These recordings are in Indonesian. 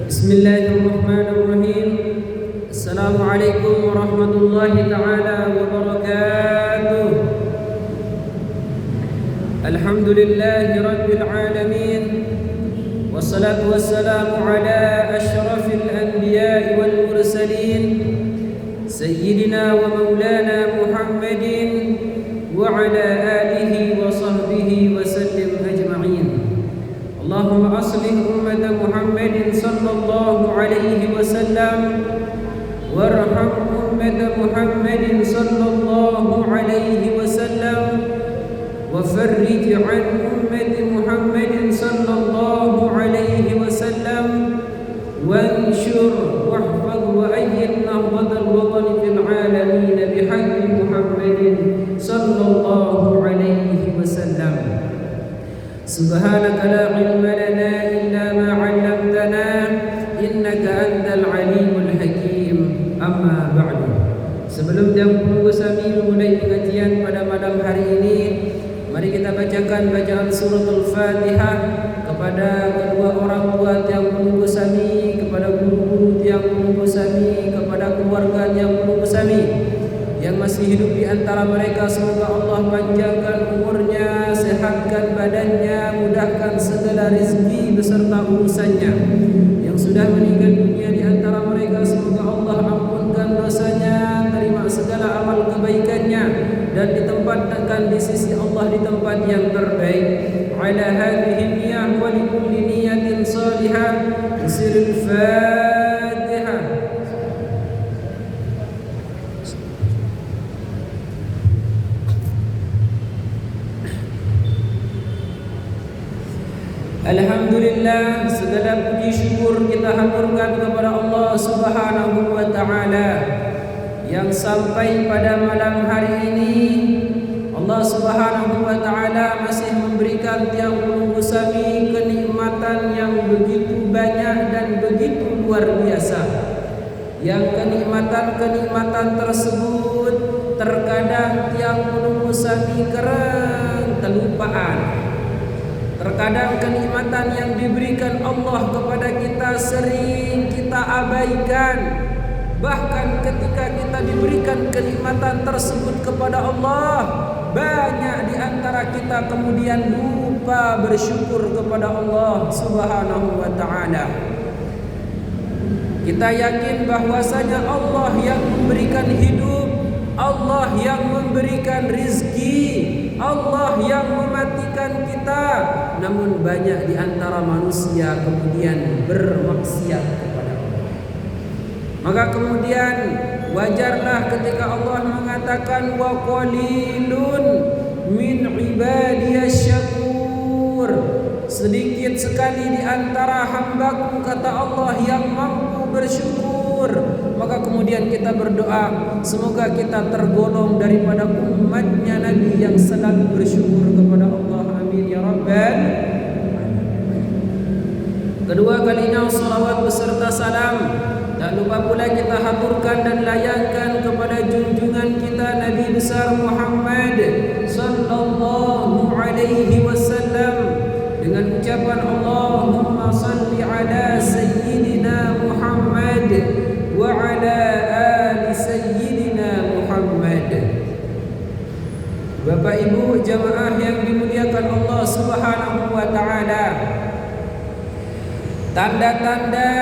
بسم الله الرحمن الرحيم. السلام عليكم ورحمة الله تعالى وبركاته. الحمد لله رب العالمين، والصلاة والسلام على أشرف الأنبياء والمرسلين سيدنا ومولانا محمد وعلى آله وصحبه وسلم أجمعين. اللهم أصلح أمة محمد صلى الله عليه وسلم، وارحم أمة محمد صلى الله عليه وسلم، وفرج عن أمة محمد صلى الله عليه وسلم، وانشر واحفظ وأيد نهضة الوطن في العالمين بحق محمد صلى الله عليه وسلم. سبحانك لا علم لنا إلا ما علمتنا إنك أنت العليم الحكيم. Amma ba'du. Sebelum dahulu kami memulai pengajian pada malam hari ini, mari kita bacakan bacaan suratul Fatihah kepada kedua orang tua yang menunggu kami, kepada guru-guru yang menunggu kami, kepada keluarga yang menunggu kami, yang masih hidup di antara mereka. Semoga Allah panjangkan umurnya, sehatkan badannya, mudahkan segala rezeki beserta urusannya. Yang sudah meninggal dunia di antara mereka, semoga Allah ampunkan dosanya, terima segala amal kebaikannya, dan ditempatkan di sisi Allah di tempat yang terbaik. Ala hadhihi niyyah wa li kulli niyyatin salihah. Sirul Fatihah. Alhamdulillah, segala puji syukur kita haturkan kepada Allah Subhanahu wa taala yang sampai pada malam hari ini Allah Subhanahu wa taala masih memberikan tiang menunggu kami kenikmatan yang begitu banyak dan begitu luar biasa. Yang kenikmatan-kenikmatan tersebut terkadang tiang menunggu kami kereng kelupaan. Terkadang kenikmatan yang diberikan Allah kepada kita sering kita abaikan. Bahkan ketika kita diberikan kenikmatan tersebut kepada Allah, banyak di antara kita kemudian lupa bersyukur kepada Allah Subhanahu wa taala. Kita yakin bahwasanya Allah yang memberikan hidup, Allah yang memberikan rizki, Allah yang mematikan kita. Namun banyak di antara manusia kemudian bermaksiat kepada Allah. Maka kemudian wajarlah ketika Allah mengatakan wa qalilun min ibadiyasy syakur. Sedikit sekali di antara hambaku, kata Allah, yang mampu bersyukur. Maka kemudian kita berdoa, semoga kita tergolong daripada umatnya Nabi yang selalu bersyukur kepada Allah. Amin ya rabbal alamin. Kedua kalinya salawat beserta salam, tak lupa pula kita haturkan dan layangkan kepada junjungan kita Nabi besar Muhammad sallallahu alaihi wasallam dengan ucapan Allahumma salli ala sayyidina Muhammad wa ala ali sayyidina Muhammad. Bapak Ibu jamaah yang dimuliakan Allah Subhanahu wa taala, tanda-tanda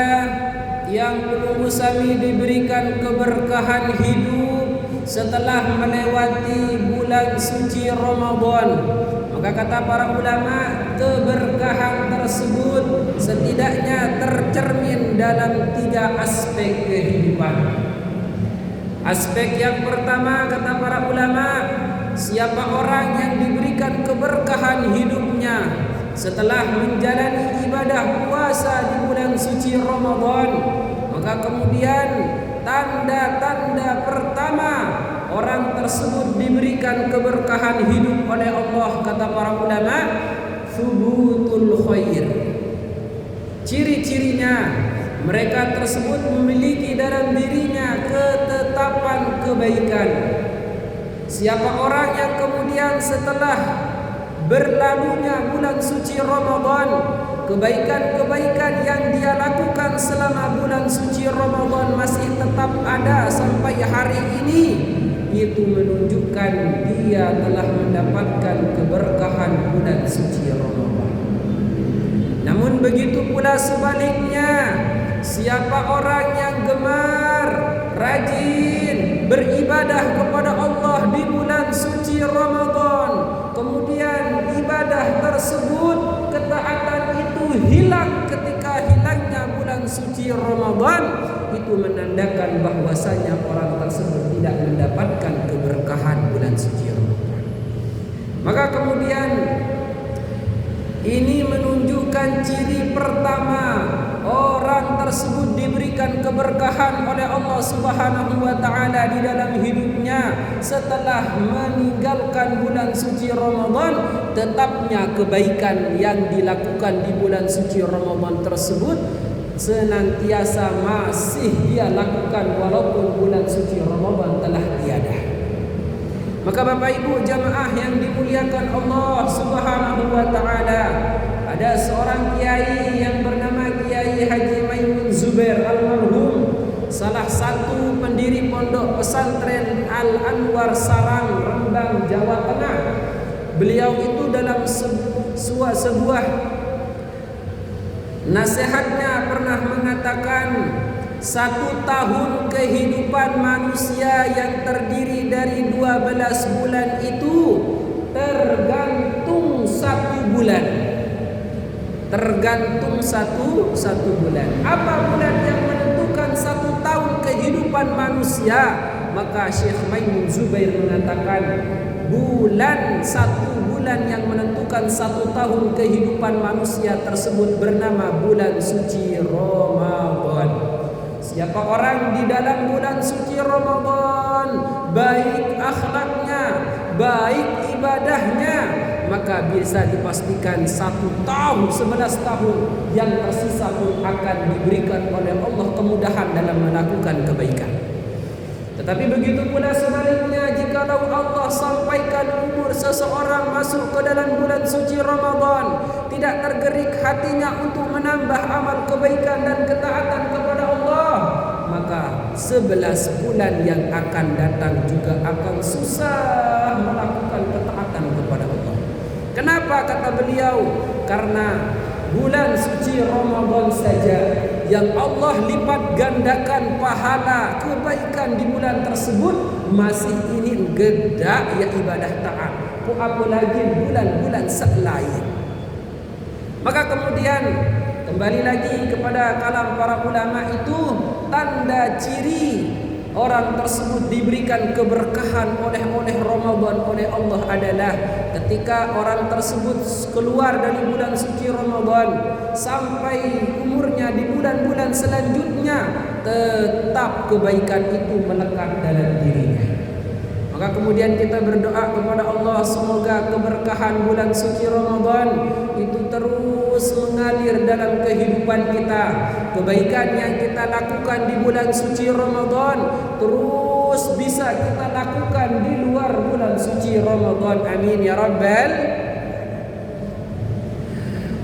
yang menunggu kami diberikan keberkahan hidup setelah melewati bulan suci Ramadan. Maka kata para ulama, keberkahan tersebut setidaknya tercermin dalam 3 aspek kehidupan. Aspek yang pertama, kata para ulama, siapa orang yang diberikan keberkahan hidupnya setelah menjalani ibadah puasa di bulan suci Ramadan, maka kemudian tanda-tanda pertama orang tersebut diberikan keberkahan hidup oleh Allah, kata para ulama, thubutul khair. Ciri-cirinya, mereka tersebut memiliki dalam dirinya ketetapan kebaikan. Siapa orang yang kemudian setelah berlalunya bulan suci Ramadan kebaikan-kebaikan yang dia lakukan selama bulan suci Ramadan masih tetap ada sampai hari ini, itu menunjukkan dia telah mendapatkan keberkahan bulan suci Ramadan. Namun begitu pula sebaliknya, siapa orang yang gemar, rajin beribadah kepada Allah di bulan suci Ramadan, kemudian ibadah tersebut, ketaatan itu hilang ketika hilangnya bulan suci Ramadan, itu menandakan bahwasanya orang tersebut tidak mendapatkan keberkahan bulan suci Ramadan. Maka kemudian ini menunjukkan ciri pertama orang tersebut diberikan keberkahan oleh Allah Subhanahu wa taala di dalam hidupnya setelah meninggalkan bulan suci Ramadan, tetapnya kebaikan yang dilakukan di bulan suci Ramadan tersebut senantiasa masih dia lakukan walaupun bulan suci Ramadan telah tiada. Maka Bapak Ibu jamaah yang dimuliakan Allah Subhanahu wa taala, ada seorang kiai yang bernama Kiai Haji Maimun Zubair Almarhum, salah satu pendiri pondok pesantren Al Anwar Sarang, Rembang, Jawa Tengah. Beliau itu dalam sebuah nasihatnya pernah mengatakan, 1 tahun kehidupan manusia yang terdiri dari 12 bulan itu tergantung 1 bulan. Tergantung satu bulan. Apa bulan yang menentukan 1 tahun kehidupan manusia? Maka Syekh Maimun Zubair mengatakan, satu bulan yang menentukan 1 tahun kehidupan manusia tersebut bernama bulan suci Ramadan. Siapa orang di dalam bulan suci Ramadan baik akhlaknya, baik ibadahnya, maka bisa dipastikan 1 tahun, 11 tahun yang tersisa pun akan diberikan oleh Allah kemudahan dalam melakukan kebaikan. Tetapi begitu pula sebaliknya, jikalau Allah sampaikan umur seseorang masuk ke dalam bulan suci Ramadan, tidak tergerik hatinya untuk menambah amal kebaikan dan ketaatan kepada Allah, maka 11 bulan yang akan datang juga akan susah melakukan ketaatan kepada Allah. Kenapa kata beliau? Karena bulan suci Ramadan saja yang Allah lipat gandakan pahala kebaikan di bulan tersebut masih ini geda ya ibadah taat. Apalagi bulan-bulan selain. Maka kemudian kembali lagi kepada kalam para ulama, itu tanda ciri orang tersebut diberikan keberkahan oleh Ramadan oleh Allah adalah ketika orang tersebut keluar dari bulan suci Ramadan sampai umurnya di bulan-bulan selanjutnya, tetap kebaikan itu melekat dalam dirinya. Maka kemudian kita berdoa kepada Allah, semoga keberkahan bulan suci Ramadan itu terus mengalir dalam kehidupan kita. Kebaikan yang kita lakukan di bulan suci Ramadan terus bisa kita lakukan di luar bulan suci Ramadan. Amin ya rabbal.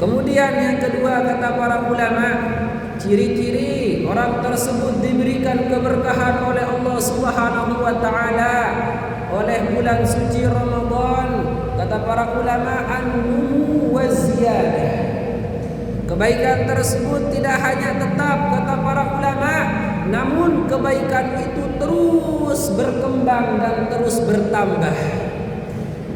Kemudian yang kedua kata para ulama, ciri-ciri orang tersebut diberikan keberkahan oleh Allah Subhanahu wa taala oleh bulan suci Ramadan, kata para ulama, an-numu wa ziyadah. Kebaikan tersebut tidak hanya tetap, kata para ulama, namun kebaikan itu terus berkembang dan terus bertambah.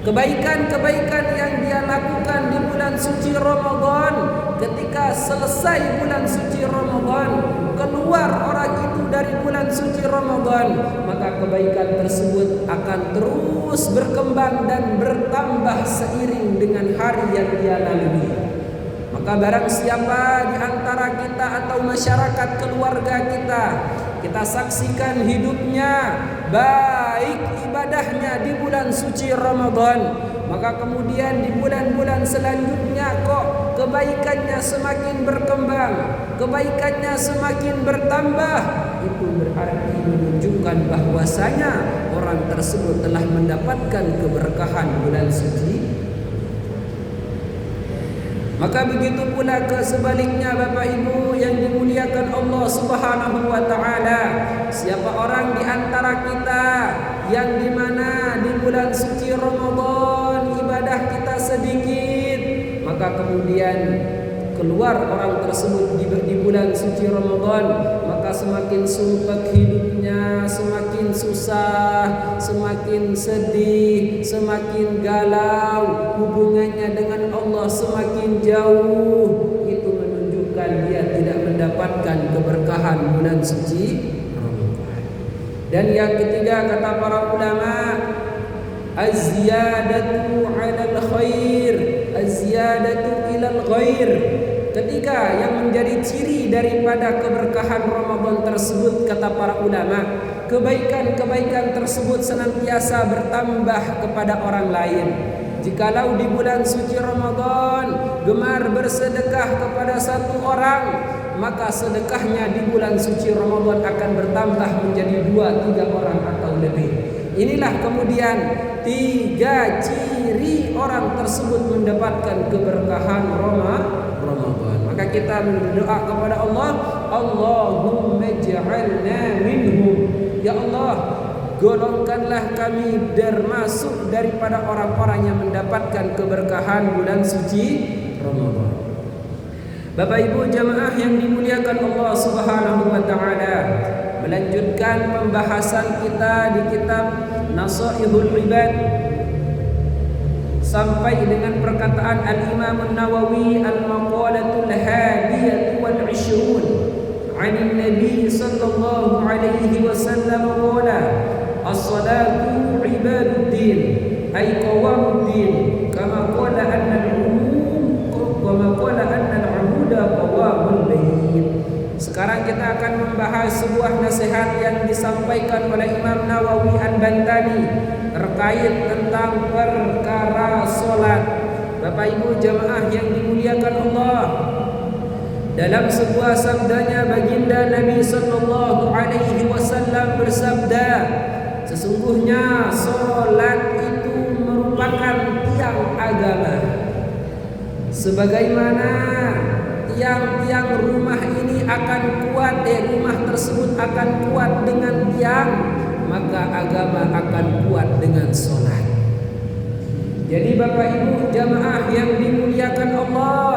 Kebaikan-kebaikan yang dia lakukan di bulan suci Ramadan, ketika selesai bulan suci Ramadan, keluar orang itu dari bulan suci Ramadan, maka kebaikan tersebut akan terus berkembang dan bertambah seiring dengan hari yang dia lalui. Maka barang siapa di antara kita atau masyarakat keluarga kita saksikan hidupnya baik ibadahnya di bulan suci Ramadan, maka kemudian di bulan-bulan selanjutnya kok kebaikannya semakin berkembang, kebaikannya semakin bertambah, itu berarti menunjukkan bahwasanya orang tersebut telah mendapatkan keberkahan bulan suci. Maka begitu pula sebaliknya Bapak Ibu yang dimuliakan Allah Subhanahu wa taala, siapa orang di antara kita yang dimana di bulan suci Ramadan ibadah kita sedikit, maka kemudian keluar orang tersebut di bulan suci Ramadan, maka semakin sumpek hidupnya, semakin susah, semakin sedih, semakin galau, hubungannya dengan Allah semakin jauh. Itu menunjukkan dia tidak mendapatkan keberkahan bulan suci Ramadan. Dan yang ketiga kata para ulama, az-ziyadatu 'alal khair, az-ziyadatu ilal ghair. Ketika yang menjadi ciri daripada keberkahan Ramadan tersebut, kata para ulama, kebaikan-kebaikan tersebut senantiasa bertambah kepada orang lain. Jikalau di bulan suci Ramadan gemar bersedekah kepada satu orang, maka sedekahnya di bulan suci Ramadan akan bertambah menjadi 2-3 orang atau lebih. Inilah kemudian 3 ciri orang tersebut mendapatkan keberkahan Ramadan. Maka kita berdoa kepada Allah, Allahumma ij'alna minhum. Ya Allah, golongkanlah kami termasuk daripada orang-orang yang mendapatkan keberkahan bulan suci Ramadan. Bapak Ibu jamaah yang dimuliakan Allah Subhanahu wa taala, melanjutkan pembahasan kita di kitab Nasaihul Ibad sampai dengan perkataan Al-Imam An-Nawawi Al-Maqalatul Hadiyah wal 20 'an Nabi sallallahu alaihi wasallam qala as-salatu ibaduddin ay qawamuddin kama qala anna al-umum kama qala anna al-'amuda qawamul bayt. Sekarang kita akan membahas sebuah nasihat yang disampaikan oleh Imam Nawawi Al-Bantani terkait tentang perkara solat. Bapak Ibu jamaah yang dimuliakan Allah, dalam sebuah sabdanya baginda Nabi sallallahu alaihi wasallam bersabda, sesungguhnya solat itu merupakan tiang agama. Sebagaimana tiang-tiang rumah ini akan kuat, rumah tersebut akan kuat dengan tiang, maka agama akan kuat dengan solat. Jadi Bapak Ibu jamaah yang dimuliakan Allah,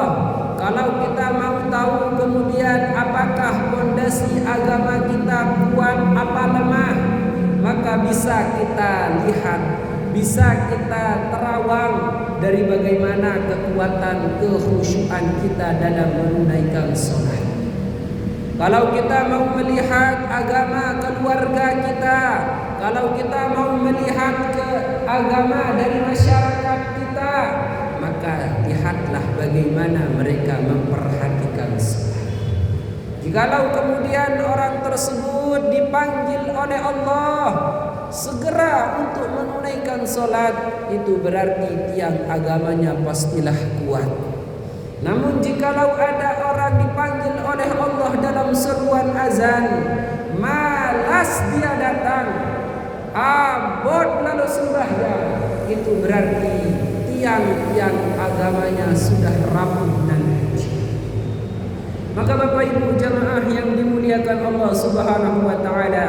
kalau kita mau tahu kemudian apakah fondasi agama kita kuat apa lemah, maka bisa kita lihat, bisa kita terawang dari bagaimana kekuatan kekhusyuan kita dalam menunaikan solat. Kalau kita mau melihat agama keluarga kita, kalau kita mau melihat ke agama dari masyarakat kita, maka lihatlah bagaimana mereka memperhatikan salat. Jikalau kemudian orang tersebut dipanggil oleh Allah segera untuk menunaikan salat, itu berarti tiang agamanya pastilah kuat. Namun jikalau ada orang dipanggil oleh Allah dalam seruan azan, malas dia datang, abot lalu sembahyang, itu berarti tiang-tiang agamanya sudah rapuh dan hancur. Maka Bapak Ibu jamaah yang dimuliakan Allah Subhanahu wa taala,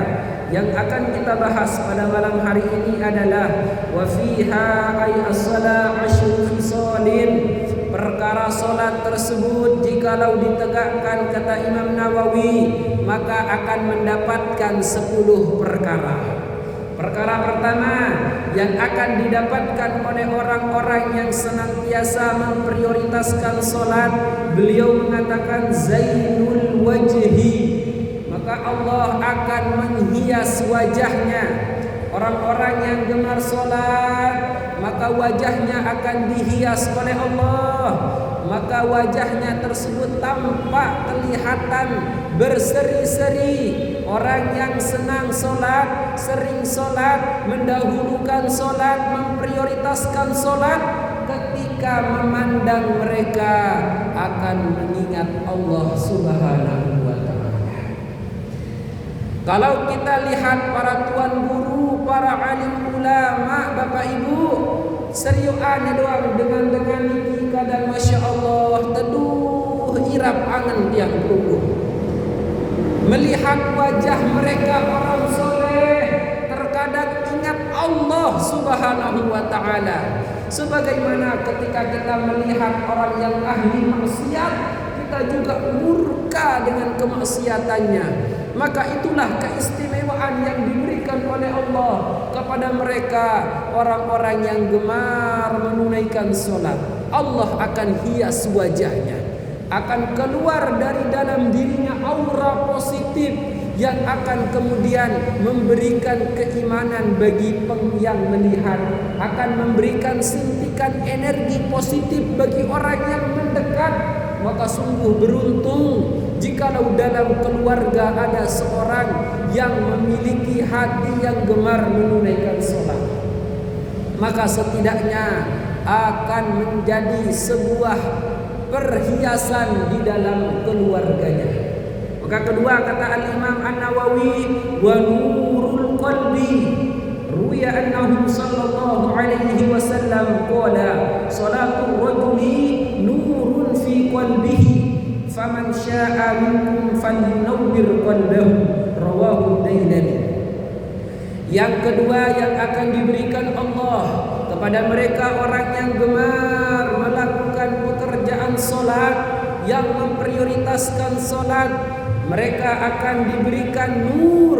yang akan kita bahas pada malam hari ini adalah wa fiha ay as-salat asyru khisalin. Perkara solat tersebut jikalau ditegakkan, kata Imam Nawawi, maka akan mendapatkan 10 perkara. Perkara pertama yang akan didapatkan oleh orang-orang yang senantiasa memprioritaskan solat, beliau mengatakan zainul wajhi, maka Allah akan menghias wajahnya. Orang-orang yang gemar solat, maka wajahnya akan dihias oleh Allah, maka wajahnya tersebut tampak kelihatan berseri-seri. Orang yang senang solat, sering solat, mendahulukan solat, memprioritaskan solat, ketika memandang mereka akan mengingat Allah Subhanahu wa ta'ala. Kalau kita lihat para tuan guru, para alim ulama, Bapak Ibu, seriusannya doang dengan kadang Masya Allah teduh irap angan tiang pelungguh. Melihat wajah mereka orang soleh, terkadang ingat Allah Subhanahu wa ta'ala. Sebagaimana ketika kita melihat orang yang ahli maksiat, kita juga murka dengan kemaksiatannya. Maka itulah keistimewaan yang diberikan oleh Allah kepada mereka orang-orang yang gemar menunaikan sholat. Allah akan hias wajahnya, akan keluar dari dalam dirinya aura positif yang akan kemudian memberikan keimanan bagi yang melihat, akan memberikan suntikan energi positif bagi orang yang mendekat. Maka sungguh beruntung jikalau dalam keluarga ada seorang yang memiliki hati yang gemar menunaikan sholat. Maka setidaknya akan menjadi sebuah perhiasan di dalam keluarganya. Maka kedua kata Al-Imam An-Nawawi, wa nurul qalbi ruya annahu sallallahu alaihi wasallam qala salatul rajuli nurun fi qalbihi faman syaa'a minkum falyunawwir qalbahu rawahu Dailami. Yang kedua yang akan diberikan Allah kepada mereka orang yang gemar melakukan pekerjaan solat, yang memprioritaskan solat, mereka akan diberikan nur,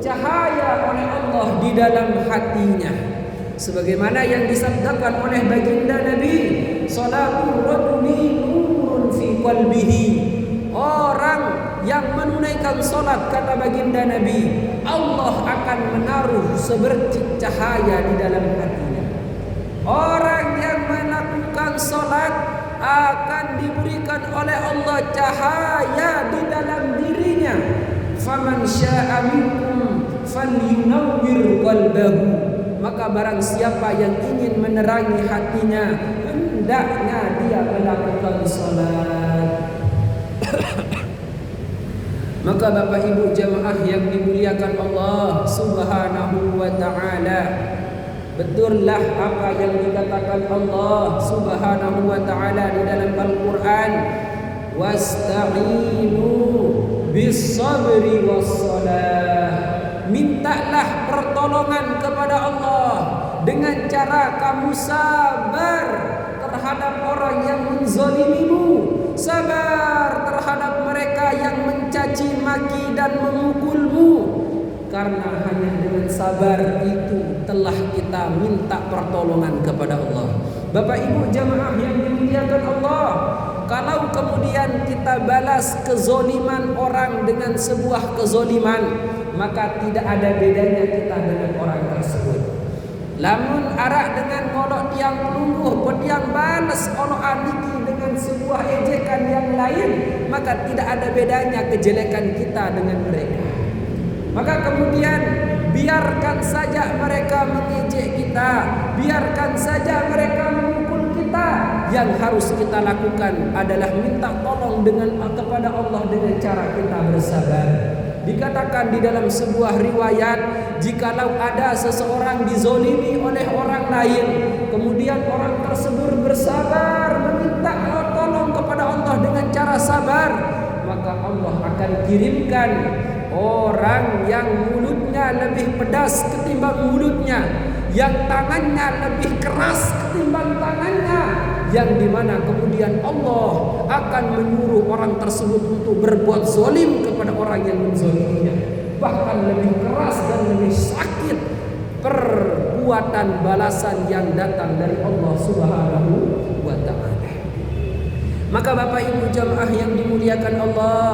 cahaya oleh Allah di dalam hatinya. Sebagaimana yang disabdakan oleh baginda Nabi, salatul rajuli nurun fi qalbihi. Orang yang menunaikan solat, kata baginda Nabi, Allah akan menaruh sebercik cahaya di dalam hatinya. Orang yang melakukan solat akan diberikan oleh Allah cahaya di dalam dirinya. Faman syaa'a minkum falyunawwir qalbahu. Maka barang siapa yang ingin menerangi hatinya, hendaknya dia melakukan salat. Maka Bapak Ibu jamaah yang dimuliakan Allah Subhanahu wa ta'ala, betullah apa yang dikatakan Allah Subhanahu wa ta'ala di dalam Al-Quran, wasta'inu bis-sabri was-salah. Mintalah pertolongan kepada Allah dengan cara kamu sabar terhadap orang yang menzalimimu, sabar terhadap mereka yang mencaci maki dan memukulmu. Karena hanya dengan sabar itu telah kita minta pertolongan kepada Allah. Bapak Ibu jamaah yang dimuliakan Allah, kalau kemudian kita balas kezoliman orang dengan sebuah kezoliman, maka tidak ada bedanya kita dengan orang tersebut. Lamun arak dengan ngolok tiang pelungguh, pediang balas olok aniki dengan sebuah ejekan yang lain, maka tidak ada bedanya kejelekan kita dengan mereka. Maka kemudian biarkan saja mereka mengejek kita, biarkan saja mereka memukul kita. Yang harus kita lakukan adalah minta tolong kepada Allah dengan cara kita bersabar. Dikatakan di dalam sebuah riwayat, jikalau ada seseorang dizolimi oleh orang lain, kemudian orang tersebut bersabar meminta tolong kepada Allah dengan cara sabar, maka Allah akan kirimkan orang yang mulutnya lebih pedas ketimbang mulutnya, yang tangannya lebih keras ketimbang tangannya, yang dimana kemudian Allah akan menyuruh orang tersebut untuk berbuat zalim kepada orang yang menzaliminya, bahkan lebih keras dan lebih sakit perbuatan balasan yang datang dari Allah Subhanahu wa ta'ala. Maka Bapak Ibu jamaah yang dimuliakan Allah,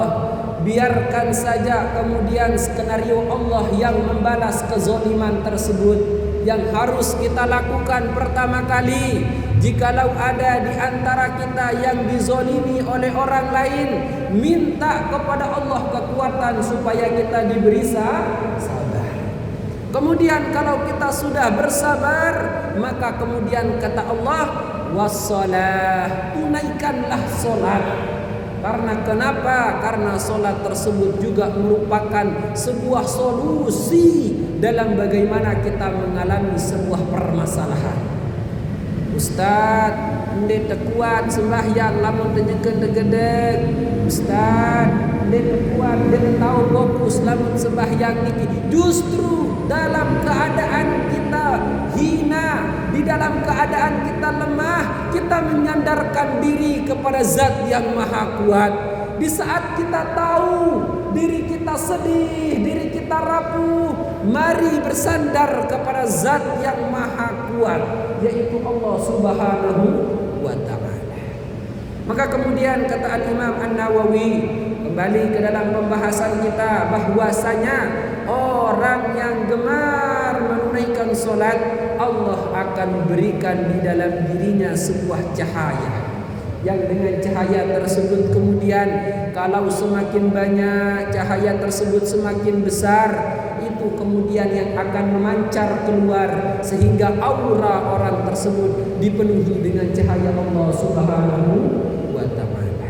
biarkan saja kemudian skenario Allah yang membalas kezaliman tersebut. Yang harus kita lakukan pertama kali, jikalau ada di antara kita yang dizalimi oleh orang lain, minta kepada Allah kekuatan supaya kita diberi sabar. Kemudian kalau kita sudah bersabar, maka kemudian kata Allah, wassalah, tunaikanlah solat. Karena kenapa? Karena solat tersebut juga merupakan sebuah solusi dalam bagaimana kita mengalami sebuah permasalahan. Ustaz, ndek tekuat sembahyang lamun tenyekeun tegedeg. Ustaz, ndek tekuat ndek tahu fokus lamun sembahyang niki. Justru dalam keadaan kita hina, di dalam keadaan kita lemah, kita menyandarkan diri kepada Zat yang Maha Kuat. Di saat kita tahu diri kita sedih, diri kita rapuh, mari bersandar kepada Zat yang Maha Kuat, yaitu Allah Subhanahu wa Ta'ala. Maka kemudian kata Al-Imam An-Nawawi, kembali ke dalam pembahasan kita, bahwasanya orang yang gemar menunaikan solat, Allah akan berikan di dalam dirinya sebuah cahaya, yang dengan cahaya tersebut kemudian kalau semakin banyak cahaya tersebut semakin besar, itu kemudian yang akan memancar keluar sehingga aura orang tersebut dipenuhi dengan cahaya Allah Subhanahu wa Ta'ala.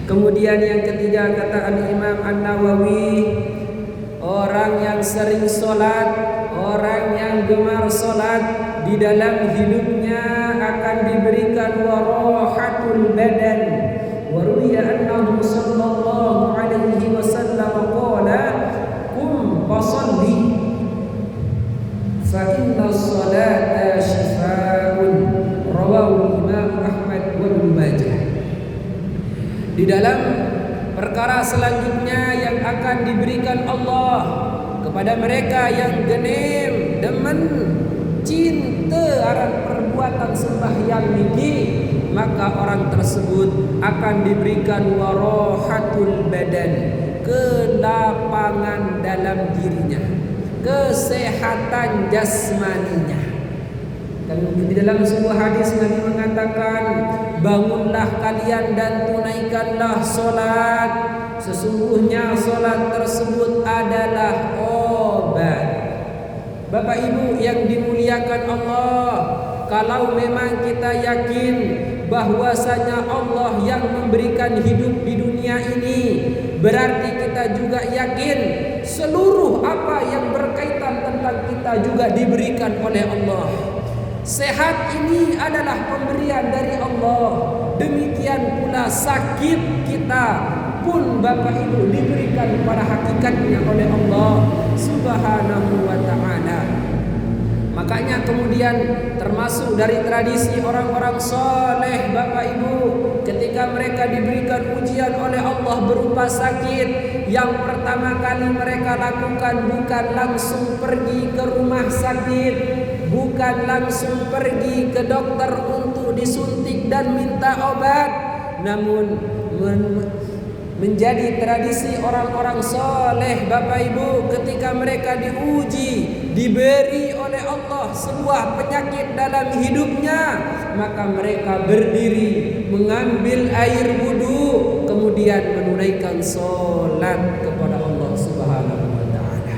Kemudian yang ketiga kata Al-Imam An-Nawawi, orang yang sering solat, orang yang gemar solat, di dalam hidupnya akan diberikan warahatul badan. Waruya annahu sallallahu alaihi wasallam qala kum fasalli fa inna as-salata shifaa'un. Rawahu Imam Ahmad wa Ibnu Majah. Di dalam perkara selanjutnya yang akan diberikan Allah kepada mereka yang genim, demen, cinta akan perbuatan sembahyang niki, maka orang tersebut akan diberikan warahatul badan, kelapangan dalam dirinya, kesehatan jasmaninya. Dan di dalam sebuah hadis Nabi mengatakan, bangunlah kalian dan tunaikanlah solat, sesungguhnya solat tersebut adalah obat. Bapak Ibu yang dimuliakan Allah, kalau memang kita yakin bahwasanya Allah yang memberikan hidup di dunia ini, berarti kita juga yakin seluruh apa yang berkaitan tentang kita juga diberikan oleh Allah. Sehat ini adalah pemberian dari Allah. Demikian pula sakit kita pun Bapak Ibu diberikan pada hakikatnya oleh Allah Subhanahu wa Ta'ala. Makanya kemudian termasuk dari tradisi orang-orang soleh Bapak Ibu, ketika mereka diberikan ujian oleh Allah berupa sakit, yang pertama kali mereka lakukan bukan langsung pergi ke rumah sakit, bukan langsung pergi ke dokter untuk disuntik dan minta obat, namun menjadi tradisi orang-orang soleh Bapak Ibu, ketika mereka diuji, diberi oleh Allah sebuah penyakit dalam hidupnya, maka mereka berdiri mengambil air wudu, kemudian menunaikan solat kepada Allah Subhanahu wa Ta'ala.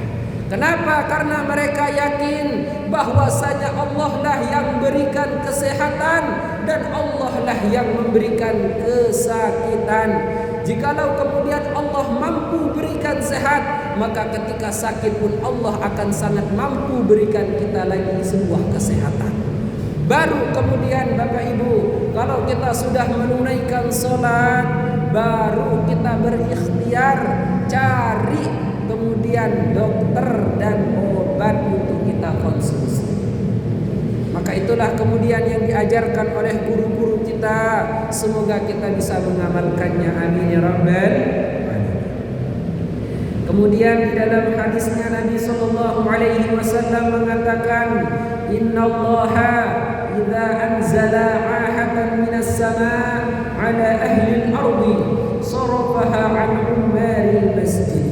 Kenapa? Karena mereka yakin bahwasanya Allah lah yang berikan kesehatan dan Allah lah yang memberikan kesakitan. Jikalau kemudian Allah mampu berikan sehat, maka ketika sakit pun Allah akan sangat mampu berikan kita lagi sebuah kesehatan. Baru kemudian Bapak Ibu, kalau kita sudah menunaikan sholat, baru kita berikhtiar cari kemudian dokter dan obat untuk kita konsumsi. Maka itulah kemudian yang diajarkan oleh guru-guru kita. Semoga kita bisa mengamalkannya, amin ya rabbal alamin. Kemudian di dalam hadisnya Nabi sallallahu alaihi wasallam mengatakan, innallaha idza anzala 'ahatan minas sama' 'ala ahli al-ardi sarafaha 'an 'ummaril masjid.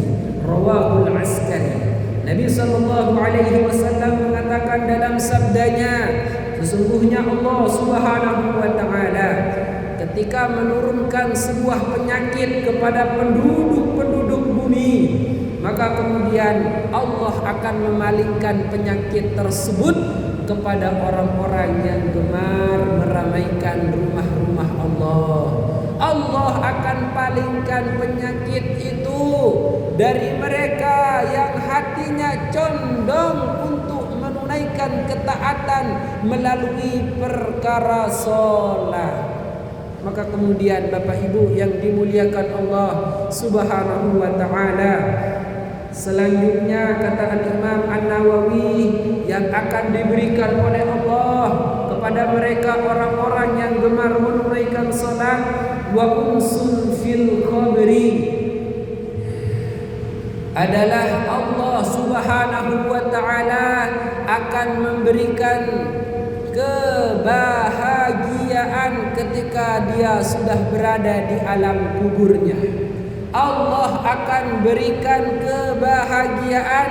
Rawahu al-Askari. Nabi sallallahu alaihi wasallam mengatakan dalam sabdanya, sesungguhnya Allah Subhanahu wa Ta'ala ketika menurunkan sebuah penyakit kepada penduduk bumi, maka kemudian Allah akan memalingkan penyakit tersebut kepada orang-orang yang gemar meramaikan rumah-rumah Allah. Allah akan palingkan penyakit itu dari mereka yang hatinya condong untuk menunaikan menunaikan ketaatan melalui perkara solat. Maka kemudian Bapak Ibu yang dimuliakan Allah Subhanahu wa taala, selanjutnya kata Al-Imam An-Nawawi, yang akan diberikan oleh Allah kepada mereka orang-orang yang gemar menunaikan salat, wa unsul fil qabri, adalah Allah Subhanahu wa taala akan memberikan kebahagiaan ketika dia sudah berada di alam kuburnya. Allah akan berikan kebahagiaan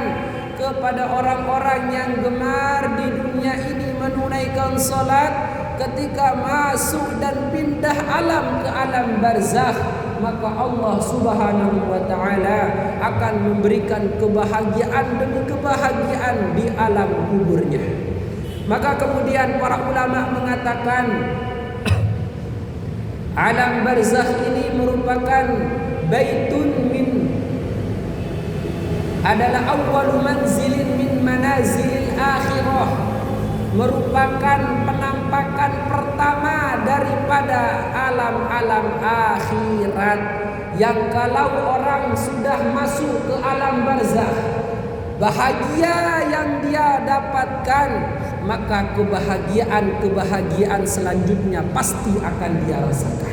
kepada orang-orang yang gemar di dunia ini menunaikan salat, ketika masuk dan pindah alam ke alam barzakh, maka Allah Subhanahu wa taala akan memberikan kebahagiaan demi kebahagiaan di alam kuburnya. Maka kemudian para ulama mengatakan alam barzakh ini merupakan adalah awwalu manzilin min manazilil akhirah, merupakan penampakan pertama daripada alam-alam akhirat, yang kalau orang sudah masuk ke alam barzakh, bahagia yang dia dapatkan, maka kebahagiaan selanjutnya pasti akan dia rasakan.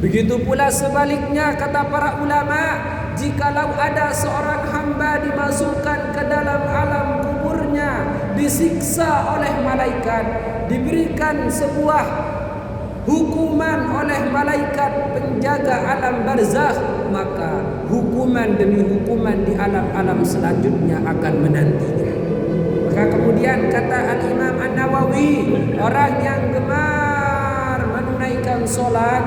Begitu pula sebaliknya, kata para ulama, jikalau ada seorang hamba dimasukkan ke dalam alam kuburnya, disiksa oleh malaikat, diberikan sebuah hukuman oleh malaikat penjaga alam barzakh, maka hukuman demi hukuman di alam-alam selanjutnya akan menantinya. Maka kemudian kata Al-Imam An-Nawawi, orang yang gemar menunaikan solat,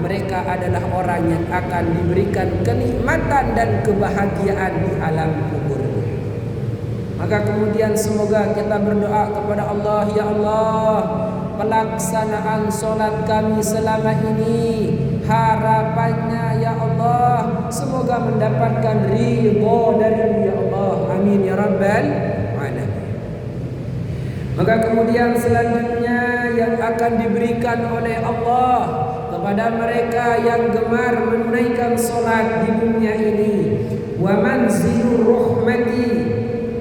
mereka adalah orang yang akan diberikan kenikmatan dan kebahagiaan di alam kuburnya. Maka kemudian semoga kita berdoa kepada Allah, ya Allah, pelaksanaan solat kami selama ini, harapannya ya Allah semoga mendapatkan ridha dari-Mu ya Allah, amin ya rabbal alamin. Maka kemudian selanjutnya yang akan diberikan oleh Allah kepada mereka yang gemar menunaikan solat di dunia ini, wa manzilur rahmati,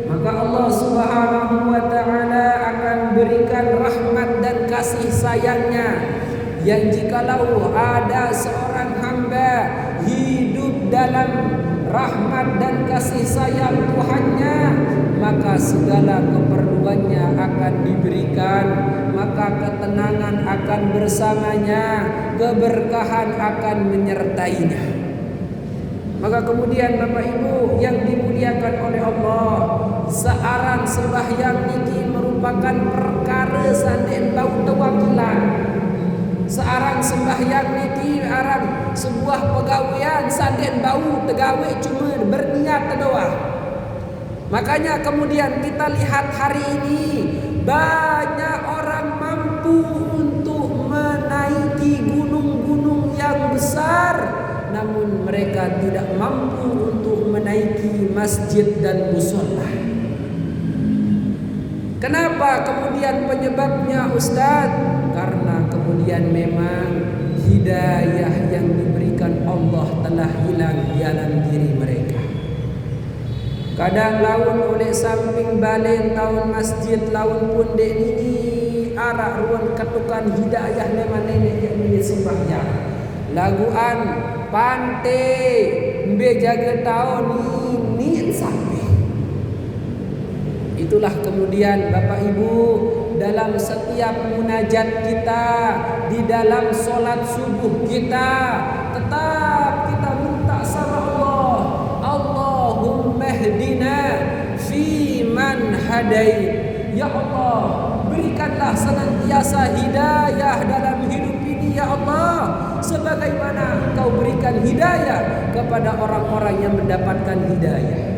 maka Allah Subhanahu wa taala akan berikan rahmat dan kasih sayangnya, yang jikalau ada seorang hamba hidup dalam rahmat dan kasih sayang Tuhannya, maka segala keperluannya akan diberikan, maka ketenangan akan bersamanya, keberkahan akan menyertainya. Maka kemudian Bapak Ibu yang dimuliakan oleh Allah, searan sembahyang niki merupakan perkara sanden bau tewakilan. Searang sembahyang niki aran sebuah pegawaian sanden bau tegawe cuma berniat doa. Makanya kemudian kita lihat hari ini banyak orang mampu untuk menaiki gunung-gunung yang besar, namun mereka tidak mampu untuk menaiki masjid dan mushola. Kenapa kemudian penyebabnya Ustaz? Karena kemudian memang hidayah yang diberikan Allah telah hilang di dalam diri mereka. Kadang laun oleh samping balen tahun masjid laun pun dek ini arak ruang ketukan hidayah memang nenek yang ini sembahyang. Laguan pante mbe jaga tahun ini sampai. Itulah kemudian Bapak Ibu, dalam setiap munajat kita, di dalam solat subuh kita, tetap kita minta sama Allah, Allahumma hdina fi man hadait. Ya Allah, berikanlah senantiasa hidayah dalam hidup ini ya Allah, sebagaimana Engkau berikan hidayah kepada orang-orang yang mendapatkan hidayah.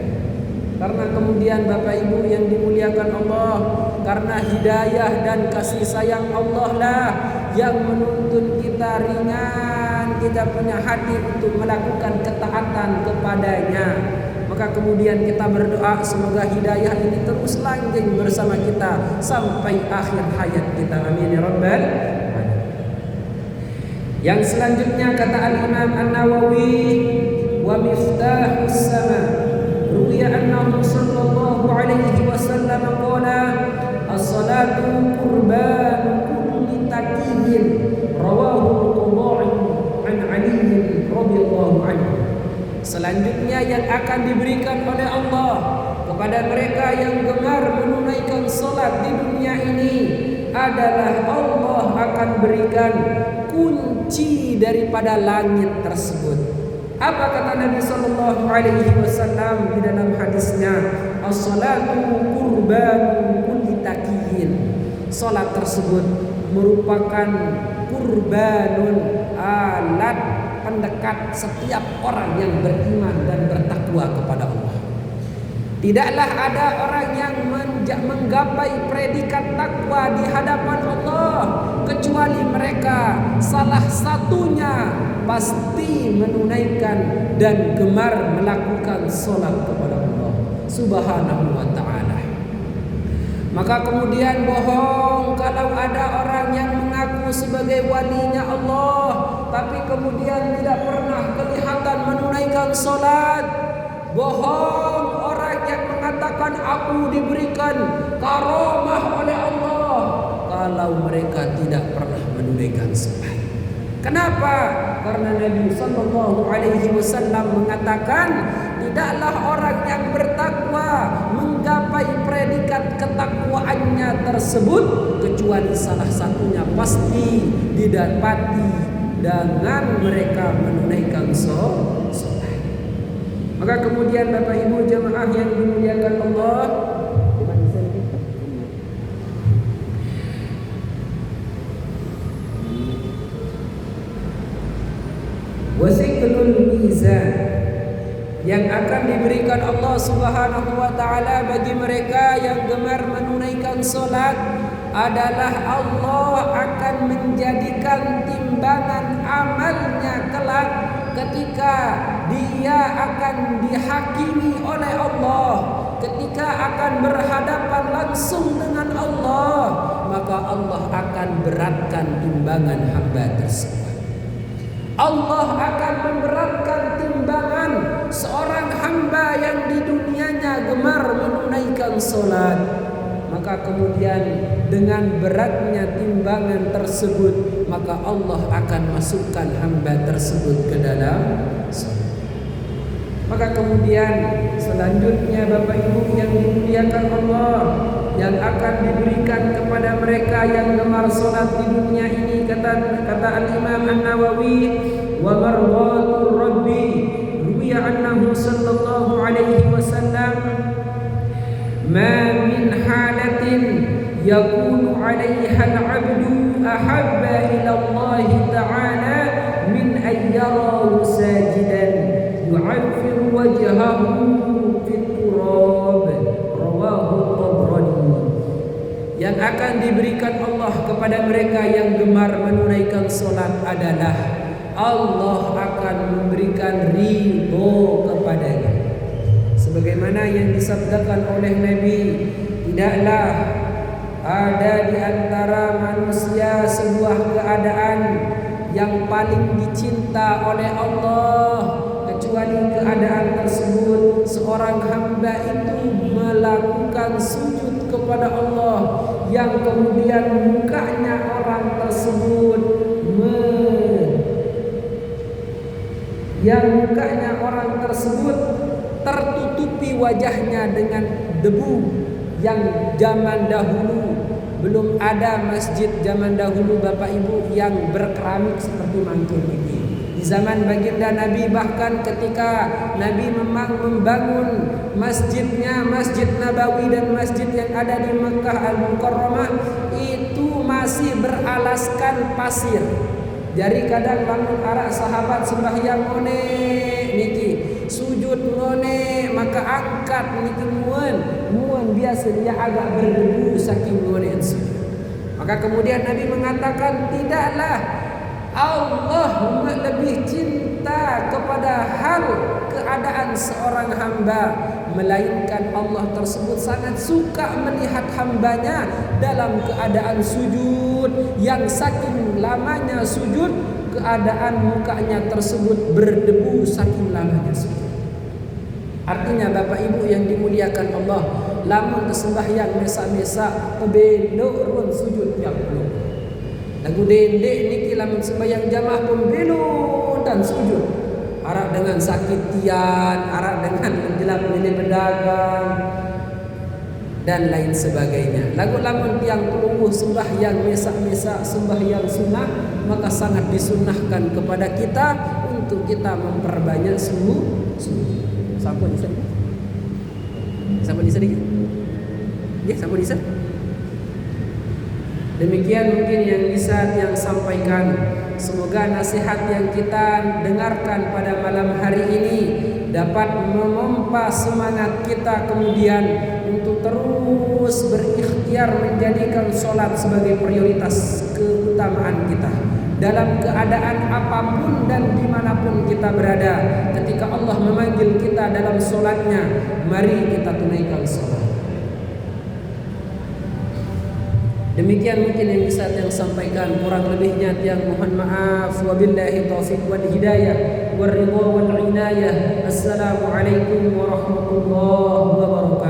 Karena kemudian Bapak Ibu yang dimuliakan Allah, karena hidayah dan kasih sayang Allah lah yang menuntun kita ringan, kita punya hati untuk melakukan ketaatan kepadanya. Maka kemudian kita berdoa semoga hidayah ini terus langgeng bersama kita sampai akhir hayat kita. Amin ya rabbal alamin. Yang selanjutnya kata Al-Imam An-Nawawi, wa miftahus sama ruwiya annahu sallallahu alaihi wasallam qala as-salatu qurbanu kulli taqiyyin rawahu al-Qudai an Ali radhiyallahu anhu. Selanjutnya yang akan diberikan oleh Allah kepada mereka yang gemar menunaikan salat di dunia ini adalah Allah akan berikan kunci daripada langit tersebut. Apa kata Nabi sallallahu alaihi wasallam di dalam hadisnya? As-salatu qurbanu kulli taqiyyin. Salat tersebut merupakan kurbanun, alat pendekat setiap orang yang beriman dan bertakwa kepada Allah. Tidaklah ada orang yang menggapai predikat takwa di hadapan Allah kecuali mereka salah satunya pasti menunaikan dan gemar melakukan salat kepada Allah Subhanahu wa ta'ala. Maka kemudian bohong kalau ada orang yang mengaku sebagai walinya Allah tapi kemudian tidak pernah kelihatan menunaikan salat. Bohong orang yang mengatakan aku diberikan karamah oleh Allah kalau mereka tidak pernah menunaikan salat. Kenapa? Karena Nabi sallallahu alaihi wasallam mengatakan tidaklah orang yang bertakwa menggapai predikat ketakwaannya tersebut kecuali salah satunya pasti didapati dengan mereka menunaikan salat. Maka kemudian Bapak Ibu jemaah yang dimuliakan Allah, wasiqlul mizan yang akan diberikan Allah Subhanahu wa ta'ala bagi mereka yang gemar menunaikan salat adalah Allah akan menjadikan timbangan amalnya kelak ketika dia akan dihakimi oleh Allah, ketika akan berhadapan langsung dengan Allah, maka Allah akan beratkan timbangan hamba tersebut. Allah akan memberatkan timbangan seorang hamba yang di dunianya gemar menunaikan salat. Maka kemudian dengan beratnya timbangan tersebut, maka Allah akan masukkan hamba tersebut ke dalam surga. Maka kemudian selanjutnya Bapak Ibu yang dimuliakan Allah, yang akan diberikan kepada mereka yang gemar salat di dunia ini, kata Al-Imam An-Nawawi, wa marwatur rabbi ruwiya annahu sallallahu alaihi wasallam ma min halatin yakunu 'alaiha al-'abdu ahabba ila Allah ta'ala min an yarahu sajidan yu'affiru wajhahu fit turab rawahu Tabrani. Yang akan diberikan Allah kepada mereka yang gemar menunaikan salat adalah Allah akan memberikan ridho kepadanya. Sebagaimana yang disabdakan oleh Nabi, tidaklah ada di antara manusia sebuah keadaan yang paling dicinta oleh Allah kecuali keadaan tersebut seorang hamba itu melakukan sujud kepada Allah yang kemudian mukanya orang tersebut tertutupi wajahnya dengan debu. Yang zaman dahulu belum ada masjid zaman dahulu Bapak Ibu yang berkeramik seperti mantul ini. Di zaman baginda Nabi, bahkan ketika Nabi memang membangun masjidnya, Masjid Nabawi dan masjid yang ada di Mekah Al-Mukarramah, itu masih beralaskan pasir. Jadi kadang bangun arak sahabat sembahyang ngone niki, sujud ngone, maka angkat niki muan biasa dia agak berdebu saking ngone sujud. Maka kemudian Nabi mengatakan tidaklah Allah lebih cinta kepada hal keadaan seorang hamba, melainkan Allah tersebut sangat suka melihat hambanya dalam keadaan sujud, yang saking lamanya sujud keadaan mukanya tersebut berdebu saking lamanya sujud. Artinya Bapak Ibu yang dimuliakan Allah, lamun kesembahyang mesa-mesa belok ruang sujud yang belum. Lagu dendek niki lamun sembahyang jamaah pun belok dan sujud. Arak dengan sakit tian, arak dengan menjelap milik pedagang dan lain sebagainya. Lagu lamun tiang kelungguh sembahyang mesa-mesa sembahyang sunnah, maka sangat disunahkan kepada kita untuk kita memperbanyak sujud. Sampun bisa? Sampun bisa dikit? Ya, sampun bisa? Demikian mungkin yang bisa yang sampaikan. Semoga nasihat yang kita dengarkan pada malam hari ini dapat memompa semangat kita kemudian untuk terus berikhtiar menjadikan sholat sebagai prioritas keutamaan kita. Dalam keadaan apapun dan dimanapun kita berada, ketika Allah memanggil kita dalam sholatnya, mari kita tunaikan sholat. Demikian mungkin yang bisa yang sampaikan, kurang lebihnya tiang mohon maaf. Wabillahi taufiq wal hidayah wal ridha wal inayah. Assalamualaikum warahmatullahi wabarakatuh.